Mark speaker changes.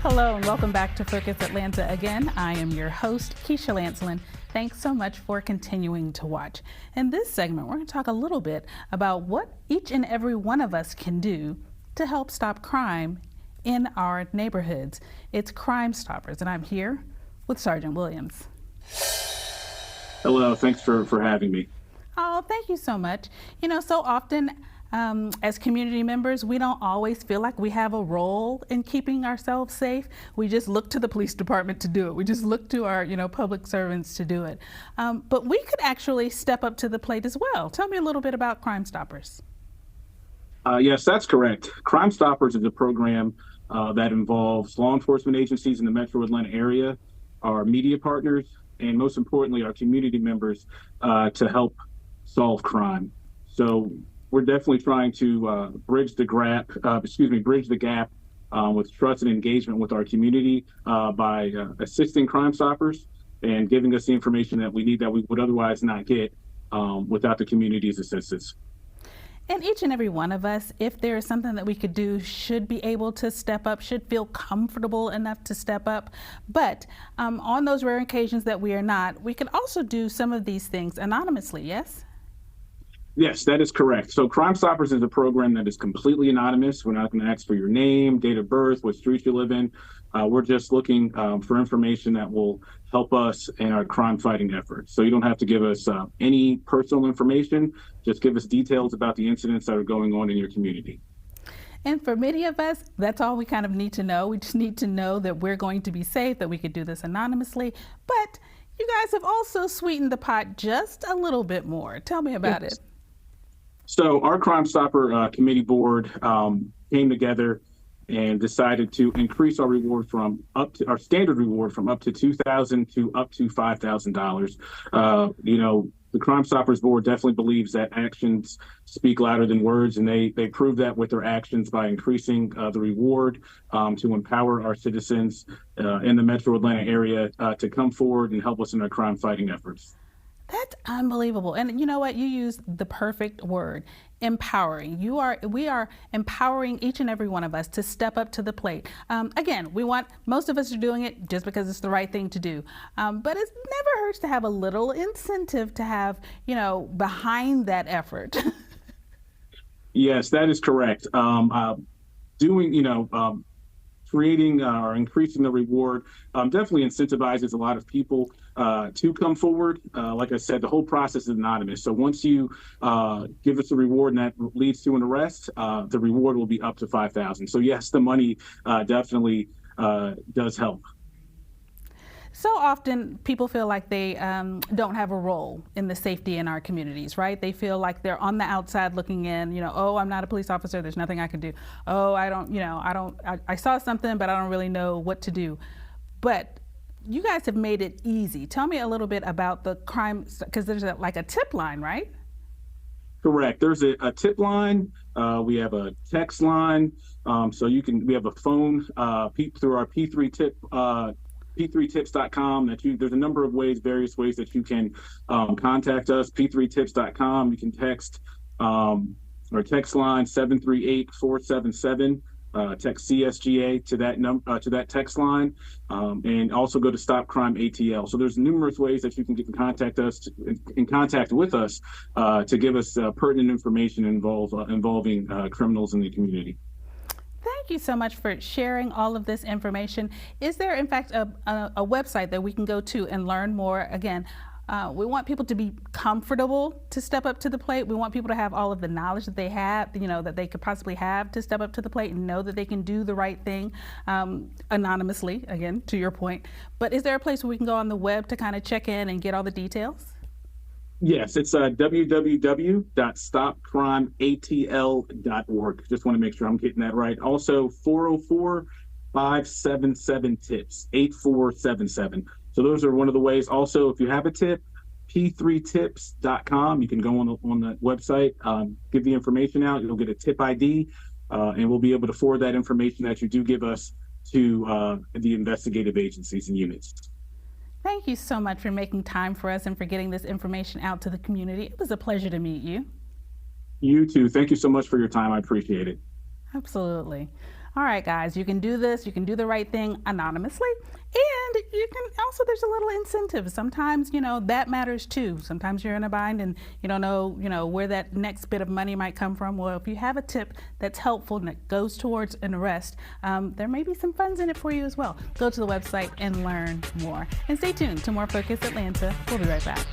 Speaker 1: Hello and welcome back to Focus Atlanta again. I am your host, Keisha Lancelin. Thanks so much for continuing to watch. In this segment, we're going to talk a little bit about what each and every one of us can do to help stop crime in our neighborhoods. It's Crime Stoppers, and I'm here with Sergeant Williams.
Speaker 2: Hello, thanks for having me.
Speaker 1: Oh, thank you so much. You know, so often as community members, we don't always feel like we have a role in keeping ourselves safe. We just look to the police department to do it. We just look to our, public servants to do it. But we could actually step up to the plate as well. Tell me a little bit about Crime Stoppers.
Speaker 2: Yes, that's correct. Crime Stoppers is a program that involves law enforcement agencies in the Metro Atlanta area, our media partners, and most importantly, our community members to help solve crime. So we're definitely trying to bridge the gap with trust and engagement with our community by assisting Crime Stoppers and giving us the information that we need that we would otherwise not get without the community's assistance.
Speaker 1: And each and every one of us, if there is something that we could do, should be able to step up, should feel comfortable enough to step up. But on those rare occasions that we are not, we can also do some of these things anonymously, yes?
Speaker 2: Yes, that is correct. So Crime Stoppers is a program that is completely anonymous. We're not going to ask for your name, date of birth, what street you live in. We're just looking for information that will help us in our crime fighting efforts. So you don't have to give us any personal information. Just give us details about the incidents that are going on in your community.
Speaker 1: And for many of us, that's all we kind of need to know. We just need to know that we're going to be safe, that we could do this anonymously. But you guys have also sweetened the pot just a little bit more. Tell me about it.
Speaker 2: So our Crime Stopper committee board came together and decided to increase our reward from our standard reward from up to $2,000 to up to $5,000. The Crime Stoppers board definitely believes that actions speak louder than words, and they prove that with their actions by increasing the reward to empower our citizens in the Metro Atlanta area to come forward and help us in our crime fighting efforts.
Speaker 1: That's unbelievable. And you know what? You used the perfect word, empowering. We are empowering each and every one of us to step up to the plate. Again, most of us are doing it just because it's the right thing to do. But it never hurts to have a little incentive to have, behind that effort.
Speaker 2: Yes, that is correct. Creating or increasing the reward definitely incentivizes a lot of people to come forward. Like I said, the whole process is anonymous. So once you give us a reward and that leads to an arrest, the reward will be up to $5,000. So yes, the money definitely does help.
Speaker 1: So often people feel like they don't have a role in the safety in our communities, right? They feel like they're on the outside looking in, oh, I'm not a police officer, there's nothing I can do. Oh, I saw something, but I don't really know what to do. But you guys have made it easy. Tell me a little bit about the crime, because there's like a tip line, right?
Speaker 2: Correct. There's a tip line. We have a text line. We have a phone through our P3 tip p3tips.com there's a number of various ways that you can contact us. p3tips.com. You can text our text line 738-477. Text CSGA to that text line, and also go to Stop Crime ATL. So there's numerous ways that you can get in contact with us to give us pertinent information involving criminals in the community.
Speaker 1: Thank you so much for sharing all of this information. Is there, in fact, a website that we can go to and learn more? Again, we want people to be comfortable to step up to the plate. We want people to have all of the knowledge that they have, that they could possibly have to step up to the plate and know that they can do the right thing anonymously, again, to your point. But is there a place where we can go on the web to kind of check in and get all the details? Yes,
Speaker 2: it's www.stopcrimeatl.org. Just want to make sure I'm getting that right. Also, 404-577-TIPS, 8477. So those are one of the ways. Also, if you have a tip, p3tips.com. You can go on the website, give the information out. You'll get a tip ID, and we'll be able to forward that information that you do give us to the investigative agencies and units.
Speaker 1: Thank you so much for making time for us and for getting this information out to the community. It was a pleasure to meet you.
Speaker 2: You too. Thank you so much for your time. I appreciate it.
Speaker 1: Absolutely. All right, guys, you can do this. You can do the right thing anonymously. And you can also, there's a little incentive. Sometimes, that matters too. Sometimes you're in a bind and you don't know, where that next bit of money might come from. Well, if you have a tip that's helpful and that goes towards an arrest, there may be some funds in it for you as well. Go to the website and learn more. And stay tuned to more Focus Atlanta. We'll be right back.